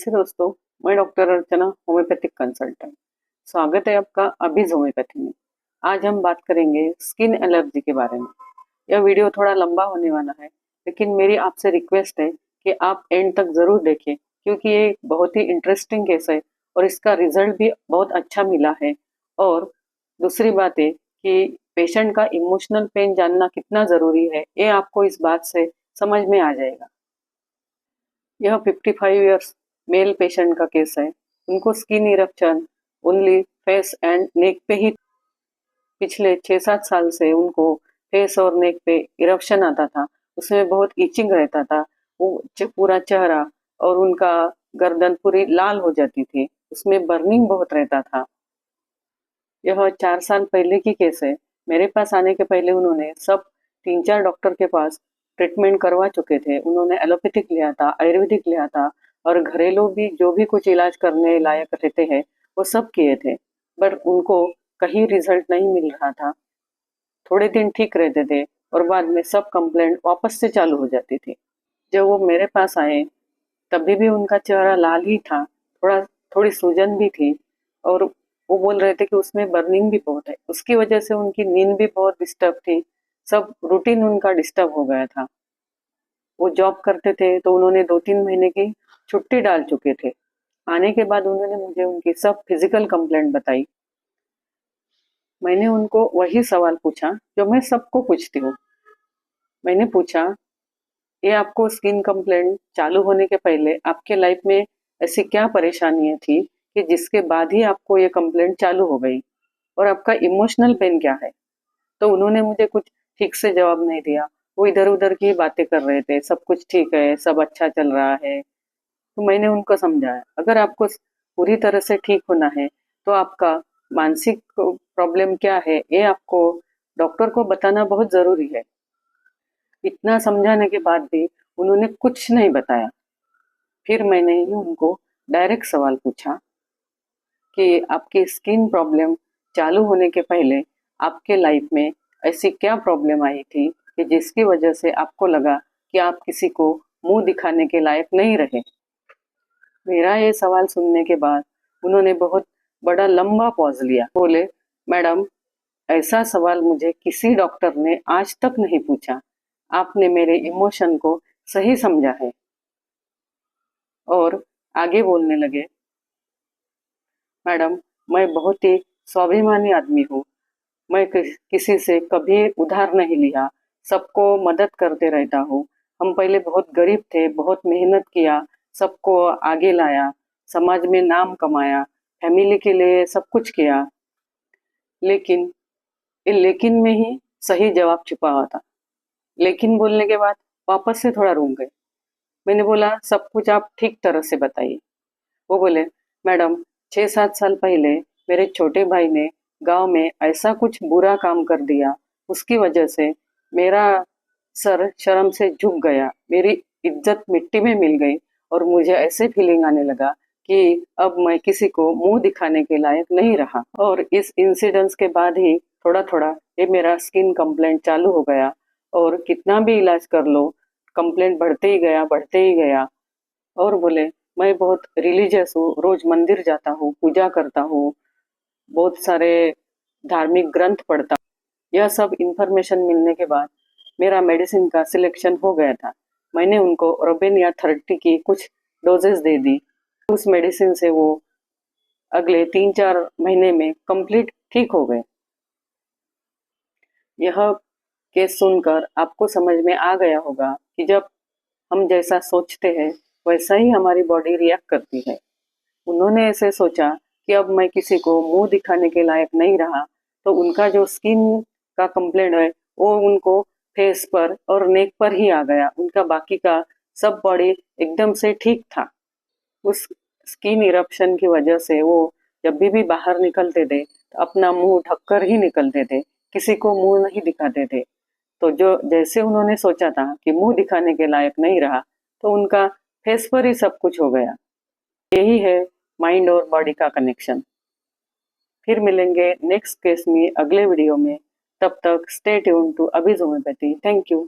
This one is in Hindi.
नमस्ते दोस्तों, मैं डॉक्टर अर्चना, होम्योपैथिक कंसल्टेंट। स्वागत है आपका अभीज होम्योपैथी में। आज हम बात करेंगे स्किन एलर्जी के बारे में। यह वीडियो थोड़ा लंबा होने वाला है, लेकिन मेरी आपसे रिक्वेस्ट है कि आप एंड तक ज़रूर देखें, क्योंकि ये बहुत ही इंटरेस्टिंग केस है और इसका रिजल्ट भी बहुत अच्छा मिला है। और दूसरी बात है कि पेशेंट का इमोशनल पेन जानना कितना ज़रूरी है, ये आपको इस बात से समझ में आ जाएगा। यह 55 इयर्स मेल पेशेंट का केस है। उनको skin eruption only face and neck पे ही पिछले 6-7 साल से उनको फेस और नेक पे इरप्शन आता था। उसमें बहुत इचिंग रहता था। वो पूरा चेहरा और उनका गर्दन पूरी लाल हो जाती थी। उसमें बर्निंग बहुत रहता था। यह 4 साल पहले की केस है। मेरे पास आने के पहले उन्होंने सब 3-4 डॉक्टर के पास ट्रीटमेंट करवा चुके थे। उन्होंने एलोपैथिक लिया था, आयुर्वेदिक लिया था और घरेलू भी जो भी कुछ इलाज करने लायक रहते हैं वो सब किए थे, पर उनको कहीं रिजल्ट नहीं मिल रहा था। थोड़े दिन ठीक रहते थे और बाद में सब कंप्लेंट वापस से चालू हो जाती थी। जब वो मेरे पास आए तभी भी उनका चेहरा लाल ही था, थोड़ी सूजन भी थी और वो बोल रहे थे कि उसमें बर्निंग भी बहुत है। उसकी वजह से उनकी नींद भी बहुत डिस्टर्ब थी। सब रूटीन उनका डिस्टर्ब हो गया था। वो जॉब करते थे तो उन्होंने 2-3 महीने की छुट्टी डाल चुके थे। आने के बाद उन्होंने मुझे उनकी सब फिजिकल कंप्लेंट बताई। मैंने उनको वही सवाल पूछा जो मैं सबको पूछती हूँ। मैंने पूछा, ये आपको स्किन कंप्लेंट चालू होने के पहले आपके लाइफ में ऐसी क्या परेशानियां थी कि जिसके बाद ही आपको ये कंप्लेंट चालू हो गई, और आपका इमोशनल पेन क्या है? तो उन्होंने मुझे कुछ ठीक से जवाब नहीं दिया। वो इधर उधर की बातें कर रहे थे, सब कुछ ठीक है, सब अच्छा चल रहा है। तो मैंने उनको समझाया, अगर आपको पूरी तरह से ठीक होना है तो आपका मानसिक प्रॉब्लम क्या है ये आपको डॉक्टर को बताना बहुत जरूरी है। इतना समझाने के बाद भी उन्होंने कुछ नहीं बताया। फिर मैंने ही उनको डायरेक्ट सवाल पूछा कि आपकी स्किन प्रॉब्लम चालू होने के पहले आपके लाइफ में ऐसी क्या प्रॉब्लम आई थी कि जिसकी वजह से आपको लगा कि आप किसी को मुंह दिखाने के लायक नहीं रहे। मेरा ये सवाल सुनने के बाद उन्होंने बहुत बड़ा लंबा पॉज लिया। बोले, मैडम, ऐसा सवाल मुझे किसी डॉक्टर ने आज तक नहीं पूछा। आपने मेरे इमोशन को सही समझा है। और आगे बोलने लगे, मैडम, मैं बहुत ही स्वाभिमानी आदमी हूँ। मैं किसी से कभी उधार नहीं लिया, सबको मदद करते रहता हूँ। हम पहले बहुत गरीब थे, बहुत मेहनत किया, सबको आगे लाया, समाज में नाम कमाया, फैमिली के लिए सब कुछ किया। लेकिन लेकिन में ही सही जवाब छुपा हुआ था। लेकिन बोलने के बाद वापस से थोड़ा रुक गए। मैंने बोला, सब कुछ आप ठीक तरह से बताइए। वो बोले, मैडम, 6-7 साल पहले मेरे छोटे भाई ने गांव में ऐसा कुछ बुरा काम कर दिया, उसकी वजह से मेरा सर शर्म से झुक गया, मेरी इज्जत मिट्टी में मिल गई और मुझे ऐसे फीलिंग आने लगा कि अब मैं किसी को मुंह दिखाने के लायक नहीं रहा। और इस इंसिडेंस के बाद ही थोड़ा थोड़ा ये मेरा स्किन कंप्लेंट चालू हो गया और कितना भी इलाज कर लो कंप्लेंट बढ़ते ही गया, बढ़ते ही गया। और बोले, मैं बहुत रिलीजियस हूँ, रोज मंदिर जाता हूँ, पूजा करता हूँ, बहुत सारे धार्मिक ग्रंथ पढ़ता हूँ। यह सब इंफॉर्मेशन मिलने के बाद मेरा मेडिसिन का सिलेक्शन हो गया था। मैंने उनको रोबेनिया 30 की कुछ डोजेस दे दी। उस मेडिसिन से वो अगले 3-4 महीने में कंप्लीट ठीक हो गए। यह केस सुनकर आपको समझ में आ गया होगा कि जब हम जैसा सोचते हैं वैसा ही हमारी बॉडी रिएक्ट करती है। उन्होंने ऐसे सोचा कि अब मैं किसी को मुंह दिखाने के लायक नहीं रहा, तो उनका जो स्किन का कंप्लेंट है वो उनको फेस पर और नेक पर ही आ गया। उनका बाकी का सब बॉडी एकदम से ठीक था। उस स्किन इरप्शन की वजह से वो जब भी बाहर निकलते थे तो अपना मुंह ढककर ही निकलते थे, किसी को मुंह नहीं दिखाते थे। तो जो जैसे उन्होंने सोचा था कि मुंह दिखाने के लायक नहीं रहा, तो उनका फेस पर ही सब कुछ हो गया। यही है माइंड और बॉडी का कनेक्शन। फिर मिलेंगे नेक्स्ट केस में अगले वीडियो में। तब तक stay tuned to Abhij homeopathy. Thank you.